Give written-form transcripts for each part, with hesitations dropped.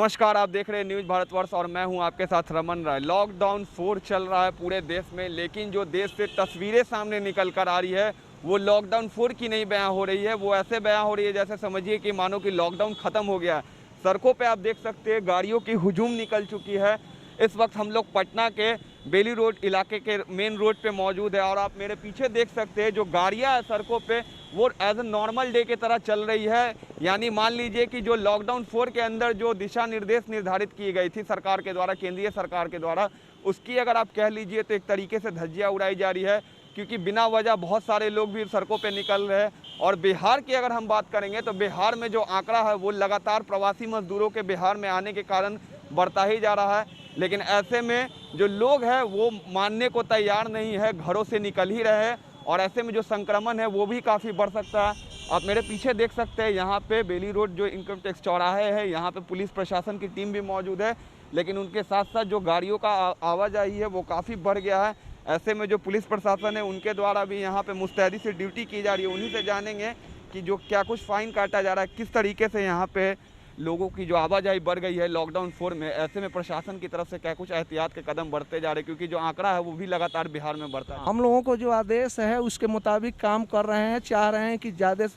नमस्कार, आप देख रहे हैं न्यूज़ भारतवर्ष और मैं हूं आपके साथ रमन राय। लॉकडाउन 4 चल रहा है पूरे देश में, लेकिन जो देश से तस्वीरें सामने निकल कर आ रही है वो लॉकडाउन 4 की नहीं बयां हो रही है। वो ऐसे बयां हो रही है जैसे समझिए कि मानो कि लॉकडाउन ख़त्म हो गया। सड़कों पे आप देख सकते हैं गाड़ियों की हुजूम निकल चुकी है। इस वक्त हम लोग पटना के बेली रोड इलाके के मेन रोड पे मौजूद है और आप मेरे पीछे देख सकते हैं जो गाड़ियां हैं सड़कों पे वो एज ए नॉर्मल डे की तरह चल रही है। यानी मान लीजिए कि जो लॉकडाउन 4 के अंदर जो दिशा निर्देश निर्धारित की गई थी सरकार के द्वारा, केंद्रीय सरकार के द्वारा, उसकी अगर आप कह लीजिए तो एक तरीके से धज्जियां उड़ाई जा रही है, क्योंकि बिना वजह बहुत सारे लोग भी सड़कों पे निकल रहे हैं। और बिहार की अगर हम बात करेंगे तो बिहार में जो आंकड़ा है वो लगातार प्रवासी मजदूरों के बिहार में आने के कारण बढ़ता ही जा रहा है। लेकिन ऐसे में जो लोग हैं वो मानने को तैयार नहीं है, घरों से निकल ही रहे हैं और ऐसे में जो संक्रमण है वो भी काफ़ी बढ़ सकता है। आप मेरे पीछे देख सकते हैं यहाँ पे बेली रोड जो इनकम टैक्स चौराहे है, यहाँ पे पुलिस प्रशासन की टीम भी मौजूद है, लेकिन उनके साथ साथ जो गाड़ियों का आवाजाही है वो काफ़ी बढ़ गया है। ऐसे में जो पुलिस प्रशासन है उनके द्वारा भी यहाँ पे मुस्तैदी से ड्यूटी की जा रही है। उन्हीं से जानेंगे कि जो क्या कुछ फ़ाइन काटा जा रहा है, किस तरीके से यहाँ पे लोगों की जो आवाजाही बढ़ गई है लॉकडाउन 4 में। ऐसे में प्रशासन की तरफ से क्या कुछ एहतियात के कदम बढ़ते जा रहे हैं, क्योंकि जो आंकड़ा है वो भी लगातार बिहार में बढ़ता है। हम लोगों को जो आदेश है उसके मुताबिक काम कर रहे हैं। चाह रहे हैं कि ज़्यादा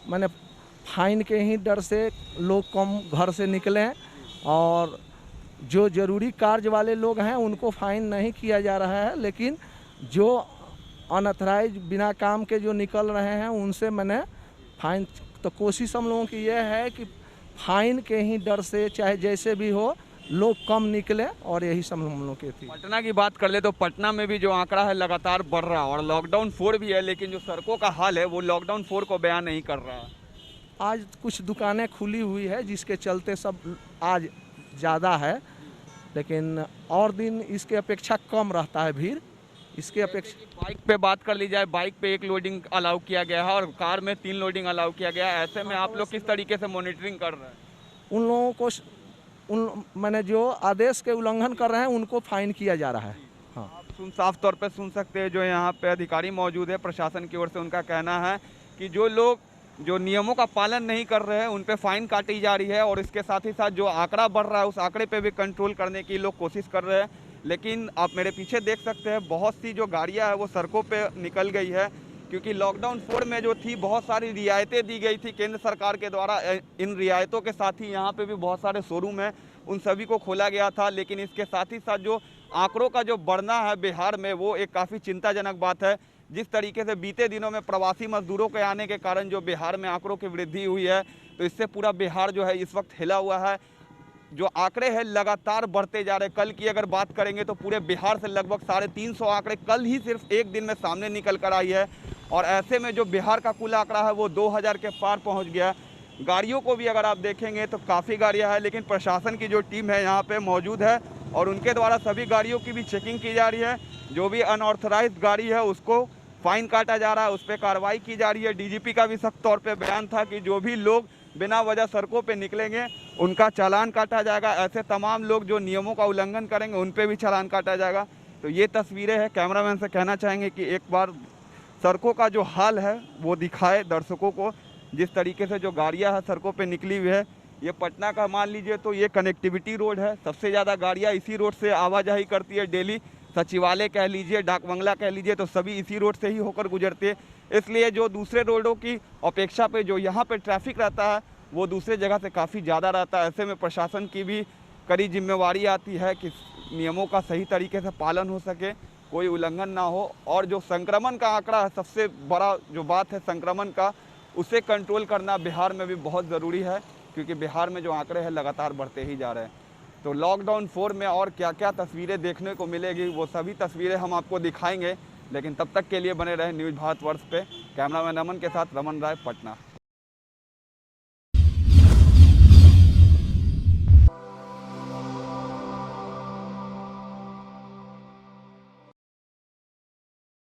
माने फाइन के ही डर से लोग कम घर से निकलें और जो ज़रूरी कार्य वाले लोग हैं उनको फ़ाइन नहीं किया जा रहा है, लेकिन जो अनअथराइज बिना काम के जो निकल रहे हैं उनसे मैंने फाइन। तो कोशिश हम लोगों की यह है कि फाइन के ही डर से चाहे जैसे भी हो लोग कम निकले, और यही सब हम लोग की थी। पटना की बात कर ले तो पटना में भी जो आंकड़ा है लगातार बढ़ रहा है और लॉकडाउन 4 भी है, लेकिन जो सड़कों का हाल है वो लॉकडाउन 4 को बयान नहीं कर रहा है। आज कुछ दुकानें खुली हुई है जिसके चलते सब आज ज़्यादा है, लेकिन और दिन इसके अपेक्षा कम रहता है भीड़। इसके अपेक्षा बाइक पे बात कर ली जाए, बाइक पे 1 लोडिंग अलाउ किया गया है और कार में 3 लोडिंग अलाउ किया गया है। ऐसे में आप लोग किस तरीके से मॉनिटरिंग कर रहे हैं? उन लोगों को मैंने जो आदेश के उल्लंघन कर रहे हैं उनको फाइन किया जा रहा है। हाँ, आप साफ तौर पे सुन सकते हैं जो यहाँ पे अधिकारी मौजूद है प्रशासन की ओर से, उनका कहना है कि जो लोग जो नियमों का पालन नहीं कर रहे हैं उन पे फाइन काटी जा रही है और इसके साथ ही साथ जो आंकड़ा बढ़ रहा है उस आंकड़े पे भी कंट्रोल करने की लोग कोशिश कर रहे हैं। लेकिन आप मेरे पीछे देख सकते हैं बहुत सी जो गाड़ियां है वो सड़कों पे निकल गई है, क्योंकि लॉकडाउन 4 में जो थी बहुत सारी रियायतें दी गई थी केंद्र सरकार के द्वारा। इन रियायतों के साथ ही यहाँ पे भी बहुत सारे शोरूम हैं, उन सभी को खोला गया था। लेकिन इसके साथ ही साथ जो आंकड़ों का जो बढ़ना है बिहार में वो एक काफ़ी चिंताजनक बात है। जिस तरीके से बीते दिनों में प्रवासी मजदूरों के आने के कारण जो बिहार में आंकड़ों की वृद्धि हुई है, तो इससे पूरा बिहार जो है इस वक्त हिला हुआ है। जो आंकड़े हैं लगातार बढ़ते जा रहे हैं। कल की अगर बात करेंगे तो पूरे बिहार से लगभग 350 आंकड़े कल ही सिर्फ एक दिन में सामने निकल कर आई है और ऐसे में जो बिहार का कुल आंकड़ा है वो 2000 के पार पहुंच गया। गाड़ियों को भी अगर आप देखेंगे तो काफ़ी गाड़ियां हैं, लेकिन प्रशासन की जो टीम है यहाँ पे मौजूद है और उनके द्वारा सभी गाड़ियों की भी चेकिंग की जा रही है। जो भी अनऑथराइज्ड गाड़ी है उसको फाइन काटा जा रहा है, उस पर कार्रवाई की जा रही है। डीजीपी का भी सख्त तौर पर बयान था कि जो भी लोग बिना वजह सड़कों पे निकलेंगे उनका चालान काटा जाएगा। ऐसे तमाम लोग जो नियमों का उल्लंघन करेंगे उन पे भी चालान काटा जाएगा। तो ये तस्वीरें हैं। कैमरामैन से कहना चाहेंगे कि एक बार सड़कों का जो हाल है वो दिखाए दर्शकों को। जिस तरीके से जो गाड़ियां हैं सड़कों पे निकली हुई है, ये पटना का मान लीजिए तो ये कनेक्टिविटी रोड है। सबसे ज़्यादा गाड़ियाँ इसी रोड से आवाजाही करती है डेली। सचिवालय कह लीजिए, डाक बंगला कह लीजिए, तो सभी इसी रोड से ही होकर गुजरते हैं। इसलिए जो दूसरे रोडों की अपेक्षा पे जो यहाँ पे ट्रैफिक रहता है वो दूसरे जगह से काफ़ी ज़्यादा रहता है। ऐसे में प्रशासन की भी कड़ी जिम्मेवारी आती है कि नियमों का सही तरीके से पालन हो सके, कोई उल्लंघन ना हो। और जो संक्रमण का आंकड़ा है, सबसे बड़ा जो बात है संक्रमण का, उसे कंट्रोल करना बिहार में भी बहुत ज़रूरी है, क्योंकि बिहार में जो आंकड़े हैं लगातार बढ़ते ही जा रहे हैं। तो लॉकडाउन 4 में और क्या क्या तस्वीरें देखने को मिलेगी वो सभी तस्वीरें हम आपको दिखाएंगे, लेकिन तब तक के लिए बने रहे न्यूज़ भारतवर्ष पे। कैमरामैन अमन के साथ रमन राय, पटना।